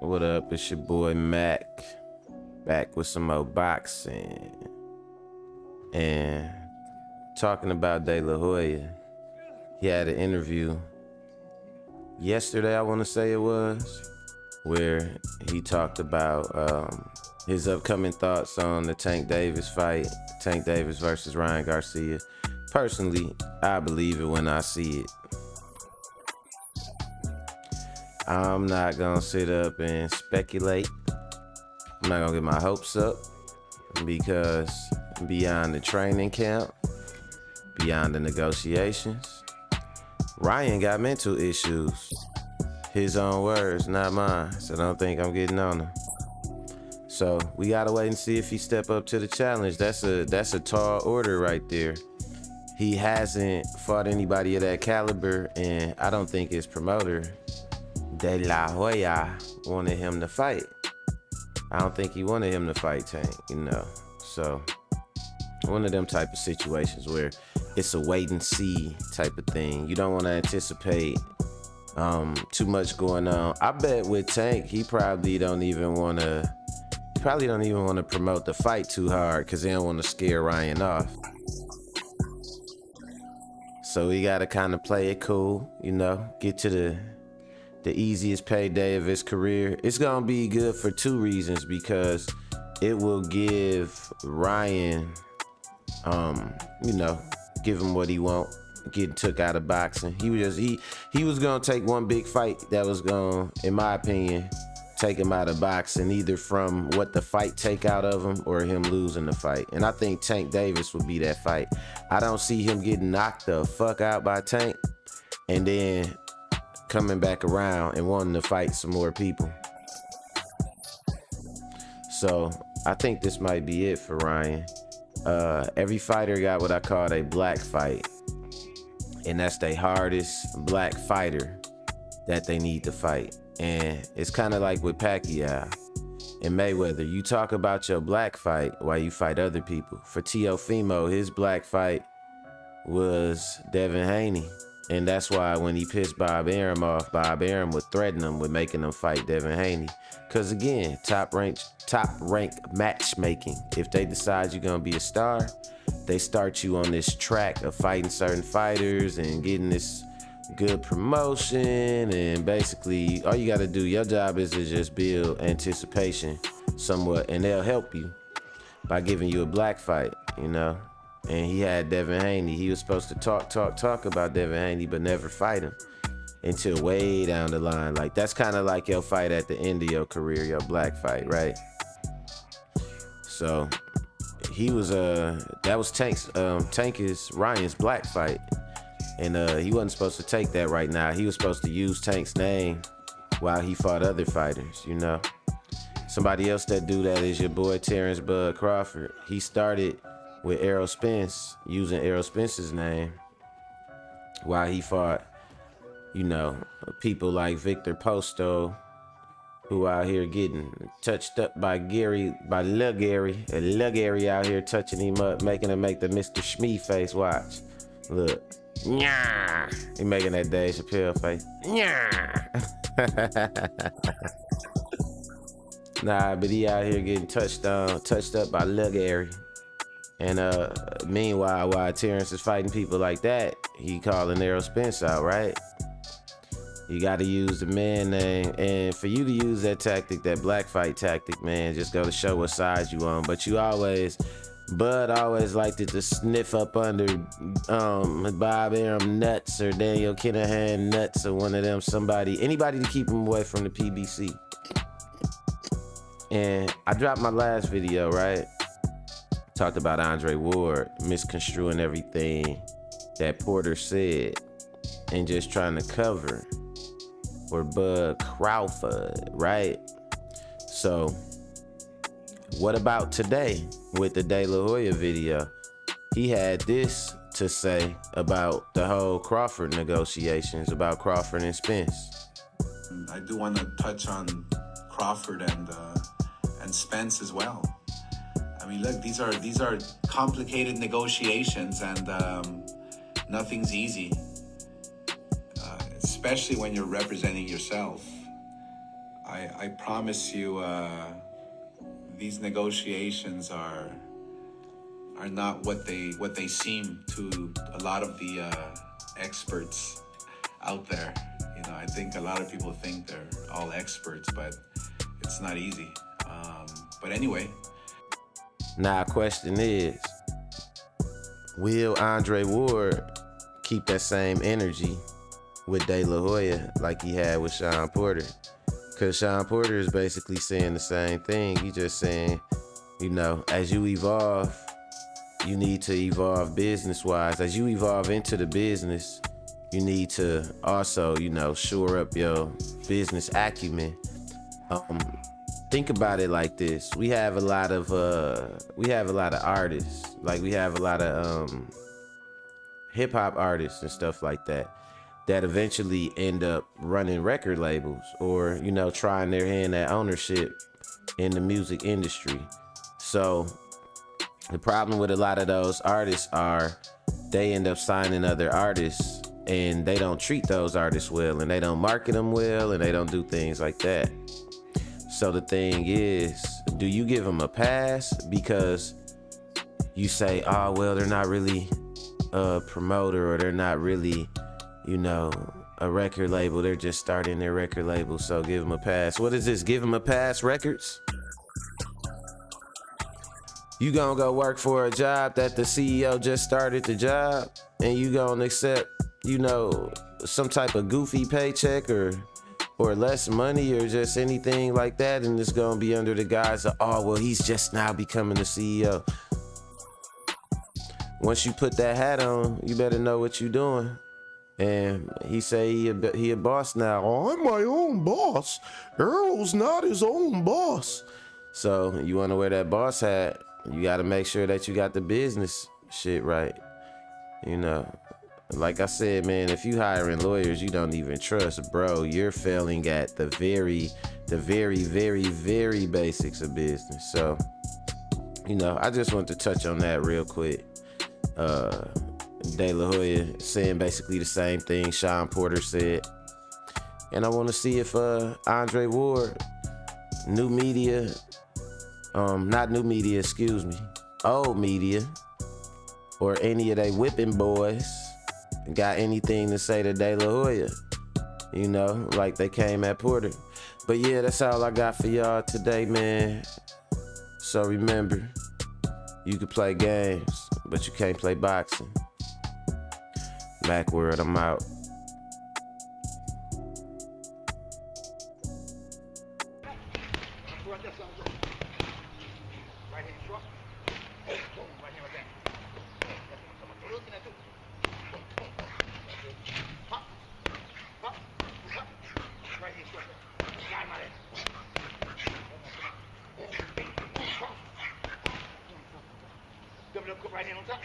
What up? It's your boy Mac, back with some more boxing and talking about De La Hoya. He had an interview yesterday, I want to say it was, where he talked about his upcoming thoughts on the Tank Davis fight, Tank Davis versus Ryan Garcia. Personally, I believe it when I see it. I'm not gonna sit up and speculate. I'm not gonna get my hopes up because beyond the training camp, beyond the negotiations, Ryan got mental issues. His own words, not mine. So I don't think I'm getting on him. So we gotta wait and see if he step up to the challenge. That's a tall order right there. He hasn't fought anybody of that caliber, and I don't think his promoter, De La Hoya, wanted him to fight. I don't think he wanted him to fight Tank, So one of them type of situations where it's a wait and see type of thing. You don't want to anticipate too much going on. I bet with Tank, he probably don't even want to promote the fight too hard because he don't want to scare Ryan off. So we got to kind of play it cool, get to the easiest payday of his career. It's going to be good for two reasons, because it will give Ryan, give him what he want, getting took out of boxing. He was going to take one big fight that was going to, in my opinion, take him out of boxing, either from what the fight take out of him or him losing the fight. And I think Tank Davis would be that fight. I don't see him getting knocked the fuck out by Tank and then coming back around and wanting to fight some more people. So I think this might be it for Ryan. Every fighter got what I call a black fight, and that's the hardest black fighter that they need to fight. And it's kind of like with Pacquiao and Mayweather. You talk about your black fight while you fight other people. For Teofimo, his black fight was Devin Haney. And that's why when he pissed Bob Arum off, Bob Arum would threaten him with making him fight Devin Haney. Because again, top rank matchmaking. If they decide you're going to be a star, they start you on this track of fighting certain fighters and getting this good promotion. And basically, all you got to do, your job is to just build anticipation somewhat. And they'll help you by giving you a black fight, And he had Devin Haney. He was supposed to talk about Devin Haney, but never fight him until way down the line. Like, that's kind of like your fight at the end of your career, your black fight, right? So he was that was Tank is Ryan's black fight, and he wasn't supposed to take that right now. He was supposed to use Tank's name while he fought other fighters, Somebody else that do that is your boy Terrence Bud Crawford. He started with Errol Spence, using Errol Spence's name while he fought, people like Victor Posto, who out here getting touched up by Lil Gary out here touching him up, making him make the Mr. Shmee face. Watch. Look. Nyah. He making that Dave Chappelle face. Nyah. Nah, but he out here getting touched up by Lil Gary. And meanwhile, while Terrence is fighting people like that, he calling Errol Spence out, right? You got to use the man name. And for you to use that tactic, that black fight tactic, man, just go to show what side you on. But Bud always liked to sniff up under Bob Arum nuts or Daniel Kinahan nuts or one of them, anybody to keep him away from the PBC. And I dropped my last video, right? Talked about Andre Ward misconstruing everything that Porter said and just trying to cover for Bud Crawford, right? So what about today with the De La Hoya video? He had this to say about the whole Crawford negotiations, about Crawford and Spence. I do want to touch on Crawford and Spence as well. I mean, look, these are complicated negotiations, and nothing's easy, especially when you're representing yourself. I promise you, these negotiations are not what they seem to a lot of the experts out there. You know, I think a lot of people think they're all experts, but it's not easy. But anyway. Now, question is, will Andre Ward keep that same energy with De La Hoya like he had with Sean Porter? Because Sean Porter is basically saying the same thing. He just saying, you know, as you evolve, you need to evolve business-wise. As you evolve into the business, you need to also, you know, shore up your business acumen. Think about it like this: we have a lot of artists, like we have a lot of hip hop artists and stuff like that eventually end up running record labels, or, you know, trying their hand at ownership in the music industry. So the problem with a lot of those artists are they end up signing other artists, and they don't treat those artists well, and they don't market them well, and they don't do things like that. So the thing is, do you give them a pass because you say, oh, well, they're not really a promoter, or they're not really, you know, a record label, they're just starting their record label, so give them a pass. What is this, give them a pass records? You gonna go work for a job that the CEO just started the job, and you gonna accept, you know, some type of goofy paycheck or less money or just anything like that, and it's gonna be under the guise of, oh, well, he's just now becoming the CEO. Once you put that hat on, you better know what you're doing. And he say he a boss now. Oh, I'm my own boss. Earl's not his own boss. So you want to wear that boss hat, you got to make sure that you got the business shit right. You know, like I said, man, if you hiring lawyers you don't even trust, bro, you're failing at the very, very basics of business. So, you know, I just want to touch on that real quick. De La Hoya saying basically the same thing Sean Porter said. And I want to see if Andre Ward, new media, not new media, excuse me, old media, or any of they whipping boys got anything to say to De La Hoya, you know, like they came at Porter. But yeah, that's all I got for y'all today, man. So remember, you can play games, but you can't play boxing. MacWorld, I'm out. Right hand on top.